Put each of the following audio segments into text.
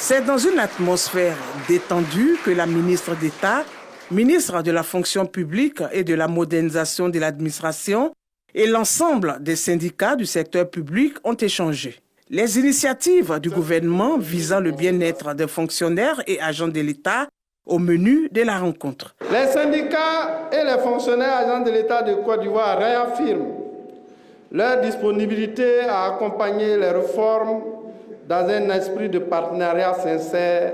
C'est dans une atmosphère détendue que la ministre d'État, ministre de la fonction publique et de la modernisation de l'administration et l'ensemble des syndicats du secteur public ont échangé. Les initiatives du gouvernement visant le bien-être des fonctionnaires et agents de l'État au menu de la rencontre. Les syndicats et les fonctionnaires agents de l'État de Côte d'Ivoire réaffirment leur disponibilité à accompagner les réformes dans un esprit de partenariat sincère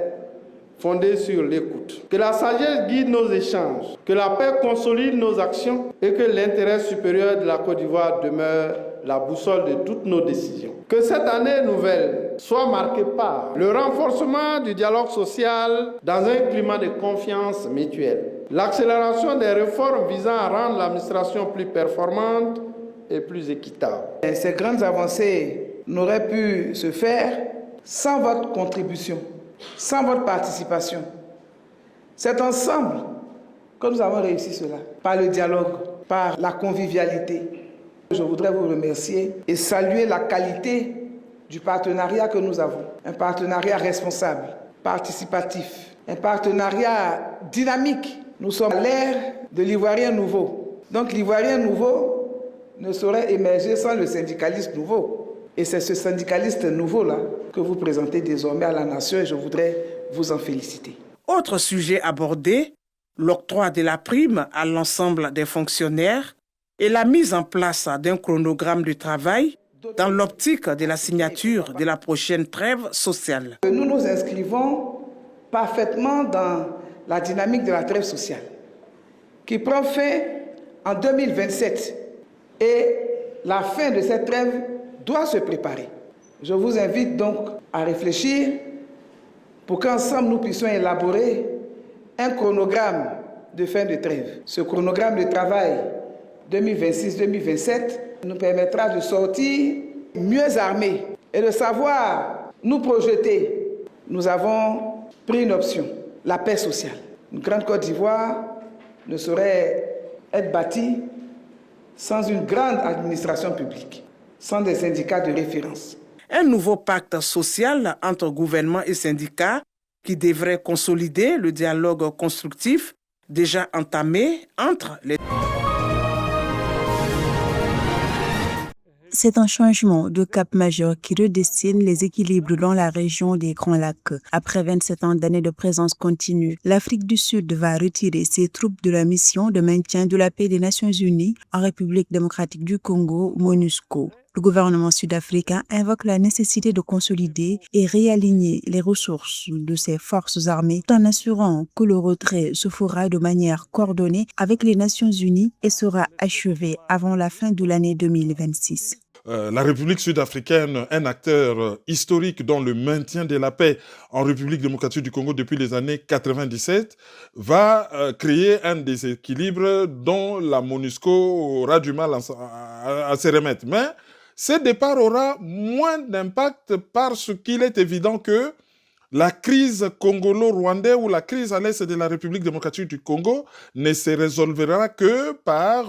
fondé sur l'écoute. Que la sagesse guide nos échanges, que la paix consolide nos actions et que l'intérêt supérieur de la Côte d'Ivoire demeure la boussole de toutes nos décisions. Que cette année nouvelle soit marquée par le renforcement du dialogue social dans un climat de confiance mutuelle, l'accélération des réformes visant à rendre l'administration plus performante et plus équitable. Ces grandes avancées n'auraient pu se faire sans votre contribution, sans votre participation. C'est ensemble que nous avons réussi cela, par le dialogue, par la convivialité. Je voudrais vous remercier et saluer la qualité du partenariat que nous avons. Un partenariat responsable, participatif, un partenariat dynamique. Nous sommes à l'ère de l'Ivoirien nouveau. Donc l'Ivoirien nouveau ne saurait émerger sans le syndicaliste nouveau. Et c'est ce syndicaliste nouveau-là que vous présentez désormais à la nation et je voudrais vous en féliciter. Autre sujet abordé, l'octroi de la prime à l'ensemble des fonctionnaires et la mise en place d'un chronogramme de travail dans l'optique de la signature de la prochaine trêve sociale. Nous nous inscrivons parfaitement dans la dynamique de la trêve sociale qui prend fin en 2027 et la fin de cette trêve doit se préparer. Je vous invite donc à réfléchir pour qu'ensemble nous puissions élaborer un chronogramme de fin de trêve. Ce chronogramme de travail 2026-2027 nous permettra de sortir mieux armés et de savoir nous projeter. Nous avons pris une option, la paix sociale. Une grande Côte d'Ivoire ne saurait être bâtie sans une grande administration publique, sans des syndicats de référence. Un nouveau pacte social entre gouvernement et syndicats qui devrait consolider le dialogue constructif déjà entamé entre les... C'est un changement de cap majeur qui redessine les équilibres dans la région des Grands Lacs. Après 27 ans d'années de présence continue, l'Afrique du Sud va retirer ses troupes de la mission de maintien de la paix des Nations Unies en République démocratique du Congo, MONUSCO. Le gouvernement sud-africain invoque la nécessité de consolider et réaligner les ressources de ses forces armées tout en assurant que le retrait se fera de manière coordonnée avec les Nations Unies et sera achevé avant la fin de l'année 2026. La République sud-africaine, un acteur historique dans le maintien de la paix en République démocratique du Congo depuis les années 97, va créer un déséquilibre dont la MONUSCO aura du mal à se remettre. Mais ce départ aura moins d'impact parce qu'il est évident que la crise congolo-rwandaise ou la crise à l'est de la République démocratique du Congo ne se résolvera que par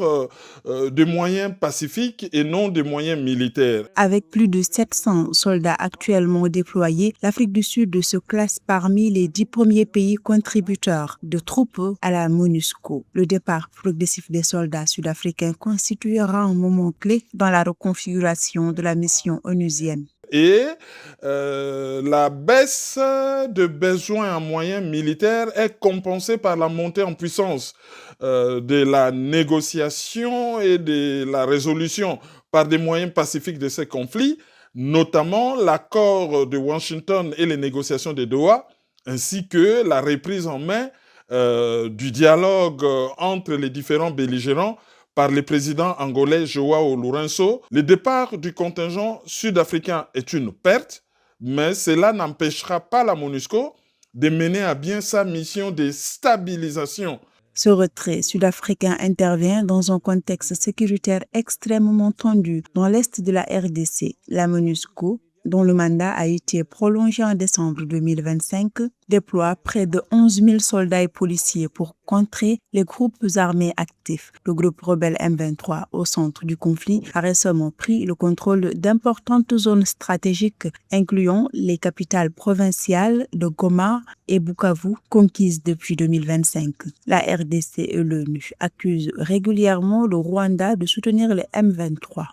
des moyens pacifiques et non des moyens militaires. Avec plus de 700 soldats actuellement déployés, l'Afrique du Sud se classe parmi les 10 premiers pays contributeurs de troupes à la MONUSCO. Le départ progressif des soldats sud-africains constituera un moment clé dans la reconfiguration de la mission onusienne. Et la baisse de besoins en moyens militaires est compensée par la montée en puissance de la négociation et de la résolution par des moyens pacifiques de ces conflits, notamment l'accord de Washington et les négociations de Doha, ainsi que la reprise en main du dialogue entre les différents belligérants par le président angolais João Lourenço. Le départ du contingent sud-africain est une perte, mais cela n'empêchera pas la MONUSCO de mener à bien sa mission de stabilisation. Ce retrait sud-africain intervient dans un contexte sécuritaire extrêmement tendu dans l'est de la RDC. La MONUSCO dont le mandat a été prolongé en décembre 2025, déploie près de 11 000 soldats et policiers pour contrer les groupes armés actifs. Le groupe rebelle M23 au centre du conflit a récemment pris le contrôle d'importantes zones stratégiques, incluant les capitales provinciales de Goma et Bukavu, conquises depuis 2025. La RDC et l'ONU accusent régulièrement le Rwanda de soutenir les M23.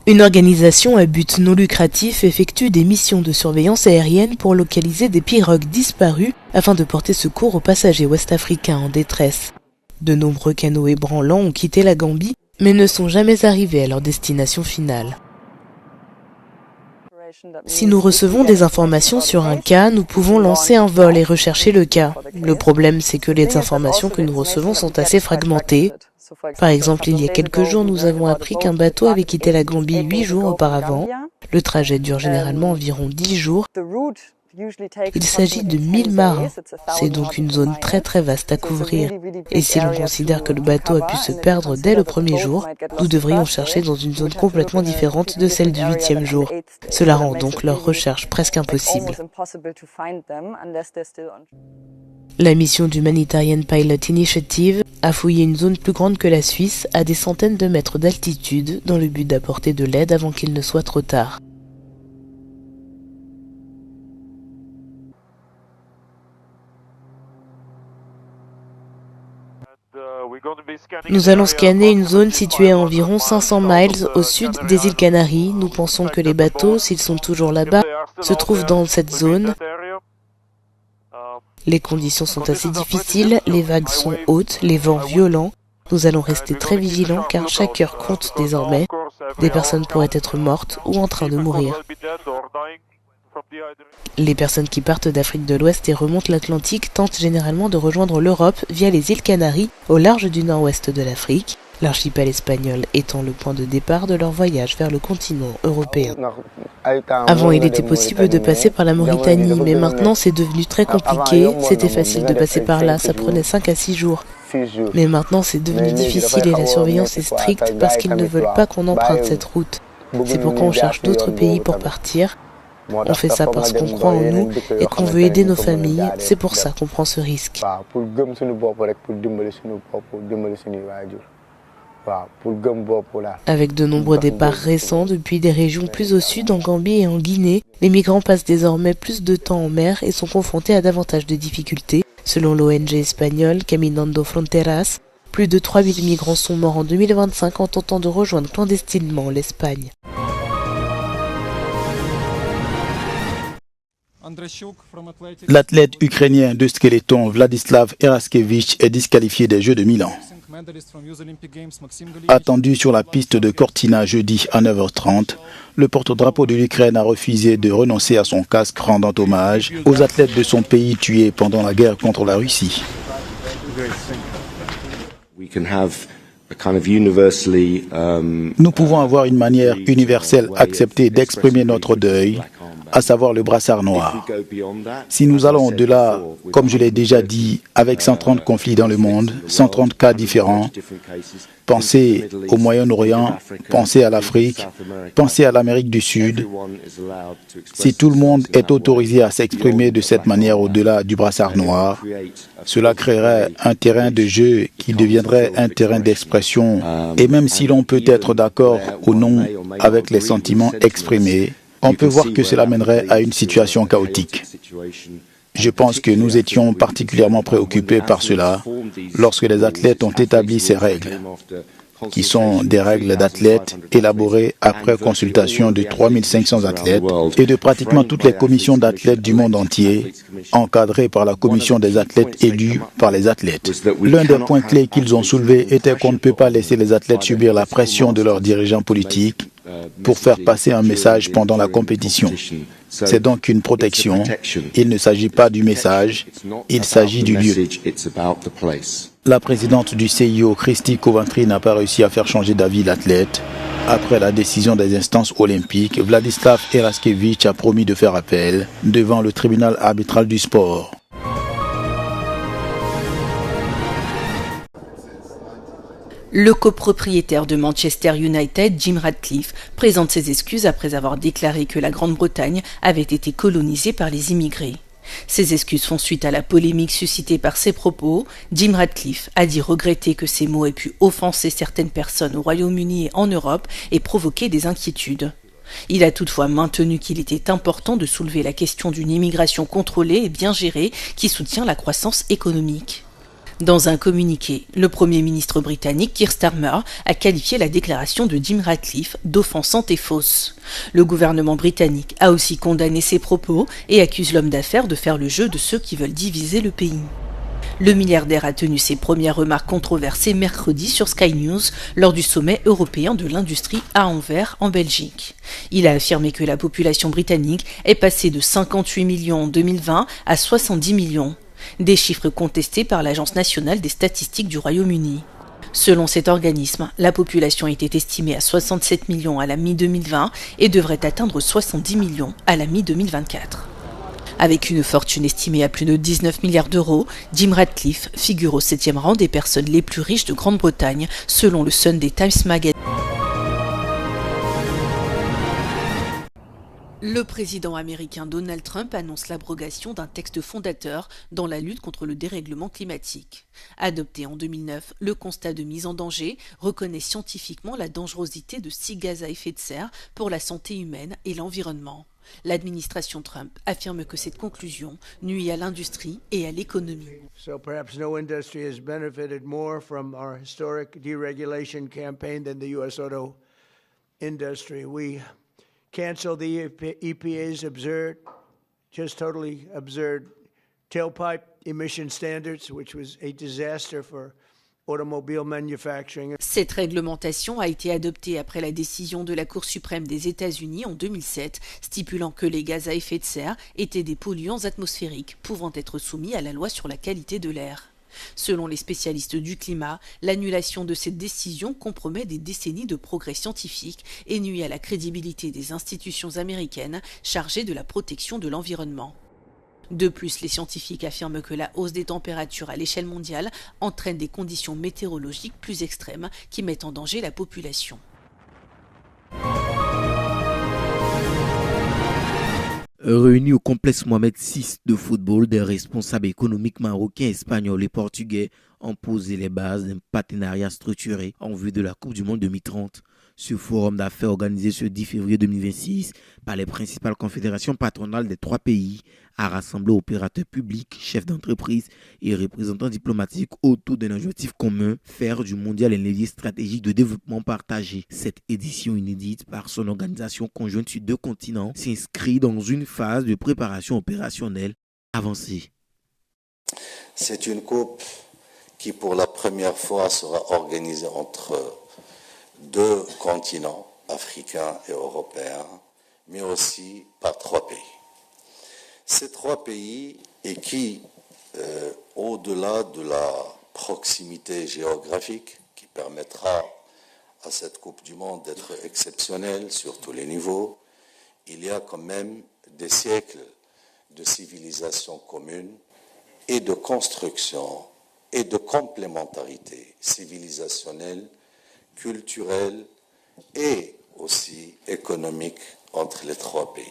Une organisation à but non lucratif effectue des missions de surveillance aérienne pour localiser des pirogues disparues afin de porter secours aux passagers ouest-africains en détresse. De nombreux canots ébranlants ont quitté la Gambie, mais ne sont jamais arrivés à leur destination finale. Si nous recevons des informations sur un cas, nous pouvons lancer un vol et rechercher le cas. Le problème, c'est que les informations que nous recevons sont assez fragmentées. Par exemple, il y a quelques jours, nous avons appris qu'un bateau avait quitté la Gambie 8 jours auparavant. Le trajet dure généralement environ 10 jours. Il s'agit de 1000 marins. C'est donc une zone très très vaste à couvrir. Et si l'on considère que le bateau a pu se perdre dès le premier jour, nous devrions chercher dans une zone complètement différente de celle du 8e jour. Cela rend donc leur recherche presque impossible. La mission d'Humanitarian Pilot Initiative a fouillé une zone plus grande que la Suisse à des centaines de mètres d'altitude dans le but d'apporter de l'aide avant qu'il ne soit trop tard. Nous allons scanner une zone située à environ 500 miles au sud des îles Canaries. Nous pensons que les bateaux, s'ils sont toujours là-bas, se trouvent dans cette zone. Les conditions sont assez difficiles, les vagues sont hautes, les vents violents. Nous allons rester très vigilants car chaque heure compte désormais. Des personnes pourraient être mortes ou en train de mourir. Les personnes qui partent d'Afrique de l'Ouest et remontent l'Atlantique tentent généralement de rejoindre l'Europe via les îles Canaries au large du nord-ouest de l'Afrique, l'archipel espagnol étant le point de départ de leur voyage vers le continent européen. Avant, il était possible de passer par la Mauritanie, mais maintenant c'est devenu très compliqué. C'était facile de passer par là, ça prenait 5 à 6 jours. Mais maintenant c'est devenu difficile et la surveillance est stricte parce qu'ils ne veulent pas qu'on emprunte cette route. C'est pourquoi on cherche d'autres pays pour partir. On fait ça parce qu'on croit en nous et qu'on veut aider nos familles. C'est pour ça qu'on prend ce risque. Avec de nombreux départs récents depuis des régions plus au sud, en Gambie et en Guinée, les migrants passent désormais plus de temps en mer et sont confrontés à davantage de difficultés. Selon l'ONG espagnole Caminando Fronteras, plus de 3000 migrants sont morts en 2025 en tentant de rejoindre clandestinement l'Espagne. L'athlète ukrainien de skeleton Vladislav Eraskevich est disqualifié des Jeux de Milan. Attendu sur la piste de Cortina jeudi à 9h30, le porte-drapeau de l'Ukraine a refusé de renoncer à son casque rendant hommage aux athlètes de son pays tués pendant la guerre contre la Russie. Nous pouvons avoir une manière universelle acceptée d'exprimer notre deuil, à savoir le brassard noir. Si nous allons au-delà, comme je l'ai déjà dit, avec 130 conflits dans le monde, 130 cas différents, pensez au Moyen-Orient, pensez à l'Afrique, pensez à l'Amérique du Sud. Si tout le monde est autorisé à s'exprimer de cette manière au-delà du brassard noir, cela créerait un terrain de jeu qui deviendrait un terrain d'expression. Et même si l'on peut être d'accord ou non avec les sentiments exprimés, on peut voir que cela mènerait à une situation chaotique. Je pense que nous étions particulièrement préoccupés par cela lorsque les athlètes ont établi ces règles, qui sont des règles d'athlètes élaborées après consultation de 3500 athlètes et de pratiquement toutes les commissions d'athlètes du monde entier, encadrées par la commission des athlètes élus par les athlètes. L'un des points clés qu'ils ont soulevés était qu'on ne peut pas laisser les athlètes subir la pression de leurs dirigeants politiques pour faire passer un message pendant la compétition. C'est donc une protection. Il ne s'agit pas du message, il s'agit du lieu. La présidente du CIO, Christy Coventry, n'a pas réussi à faire changer d'avis l'athlète. Après la décision des instances olympiques, Vladislav Eraskevich a promis de faire appel devant le tribunal arbitral du sport. Le copropriétaire de Manchester United, Jim Ratcliffe, présente ses excuses après avoir déclaré que la Grande-Bretagne avait été colonisée par les immigrés. Ces excuses font suite à la polémique suscitée par ses propos. Jim Ratcliffe a dit regretter que ces mots aient pu offenser certaines personnes au Royaume-Uni et en Europe et provoquer des inquiétudes. Il a toutefois maintenu qu'il était important de soulever la question d'une immigration contrôlée et bien gérée qui soutient la croissance économique. Dans un communiqué, le Premier ministre britannique Keir Starmer a qualifié la déclaration de Jim Ratcliffe d'offensante et fausse. Le gouvernement britannique a aussi condamné ses propos et accuse l'homme d'affaires de faire le jeu de ceux qui veulent diviser le pays. Le milliardaire a tenu ses premières remarques controversées mercredi sur Sky News lors du sommet européen de l'industrie à Anvers, en Belgique. Il a affirmé que la population britannique est passée de 58 millions en 2020 à 70 millions. Des chiffres contestés par l'Agence nationale des statistiques du Royaume-Uni. Selon cet organisme, la population était estimée à 67 millions à la mi-2020 et devrait atteindre 70 millions à la mi-2024. Avec une fortune estimée à plus de 19 milliards d'euros, Jim Ratcliffe figure au 7e rang des personnes les plus riches de Grande-Bretagne, selon le Sunday Times Magazine. Le président américain Donald Trump annonce l'abrogation d'un texte fondateur dans la lutte contre le dérèglement climatique. Adopté en 2009, le constat de mise en danger reconnaît scientifiquement la dangerosité de 6 gaz à effet de serre pour la santé humaine et l'environnement. L'administration Trump affirme que cette conclusion nuit à l'industrie et à l'économie. So perhaps no industry has benefited more from our historic deregulation campaign than the US auto industry. We canceled the EPA's absurd, just totally absurd tailpipe emission standards, which was a disaster for automobile manufacturing. Cette réglementation a été adoptée après la décision de la Cour suprême des États-Unis en 2007, stipulant que les gaz à effet de serre étaient des polluants atmosphériques pouvant être soumis à la loi sur la qualité de l'air. Selon les spécialistes du climat, l'annulation de cette décision compromet des décennies de progrès scientifiques et nuit à la crédibilité des institutions américaines chargées de la protection de l'environnement. De plus, les scientifiques affirment que la hausse des températures à l'échelle mondiale entraîne des conditions météorologiques plus extrêmes qui mettent en danger la population. Réunis au complexe Mohamed VI de football, des responsables économiques marocains, espagnols et portugais ont posé les bases d'un partenariat structuré en vue de la Coupe du Monde 2030. Ce forum d'affaires organisé ce 10 février 2026 par les principales confédérations patronales des 3 pays a rassemblé opérateurs publics, chefs d'entreprise et représentants diplomatiques autour d'un objectif commun, faire du mondial un levier stratégique de développement partagé. Cette édition inédite par son organisation conjointe sur 2 continents s'inscrit dans une phase de préparation opérationnelle avancée. C'est une coupe qui pour la première fois sera organisée entre 2 continents, africains et européens, mais aussi par 3 pays. Ces 3 pays, et qui, au-delà de la proximité géographique, qui permettra à cette Coupe du Monde d'être exceptionnelle sur tous les niveaux, il y a quand même des siècles de civilisation commune et de construction et de complémentarité civilisationnelle, culturelle et aussi économique entre les 3 pays.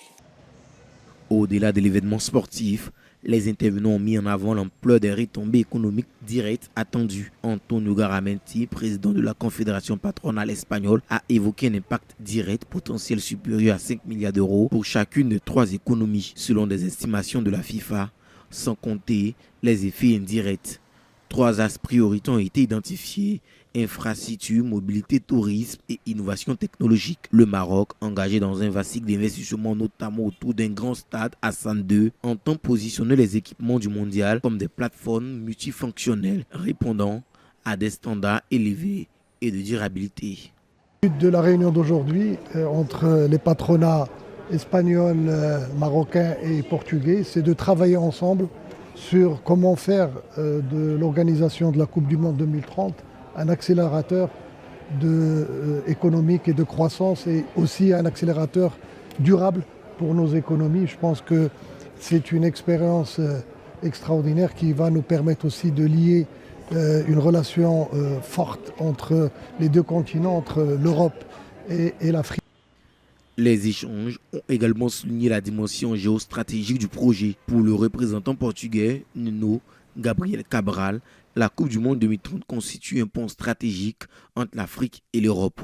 Au-delà de l'événement sportif, les intervenants ont mis en avant l'ampleur des retombées économiques directes attendues. Antonio Garamenti, président de la Confédération patronale espagnole, a évoqué un impact direct potentiel supérieur à 5 milliards d'euros pour chacune des 3 économies, selon des estimations de la FIFA, sans compter les effets indirects. 3 axes prioritaires ont été identifiés: infrastructure, mobilité, tourisme et innovation technologique. Le Maroc, engagé dans un vaste cycle d'investissement, notamment autour d'un grand stade Hassan II, entend positionner les équipements du mondial comme des plateformes multifonctionnelles répondant à des standards élevés et de durabilité. Le but de la réunion d'aujourd'hui entre les patronats espagnols, marocains et portugais, c'est de travailler ensemble sur comment faire de l'organisation de la Coupe du Monde 2030 un accélérateur économique et de croissance, et aussi un accélérateur durable pour nos économies. Je pense que c'est une expérience extraordinaire qui va nous permettre aussi de lier une relation forte entre les deux continents, entre l'Europe et l'Afrique. Les échanges ont également souligné la dimension géostratégique du projet. Pour le représentant portugais, Nuno Gabriel Cabral, la Coupe du Monde 2030 constitue un pont stratégique entre l'Afrique et l'Europe.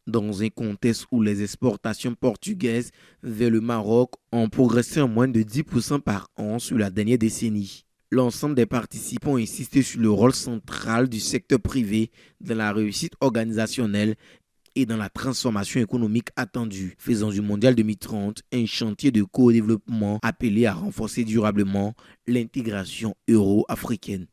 Dans un contexte où les exportations portugaises vers le Maroc ont progressé en moins de 10% par an sur la dernière décennie. L'ensemble des participants ont insisté sur le rôle central du secteur privé dans la réussite organisationnelle et dans la transformation économique attendue, faisant du Mondial 2030 un chantier de co-développement appelé à renforcer durablement l'intégration euro-africaine.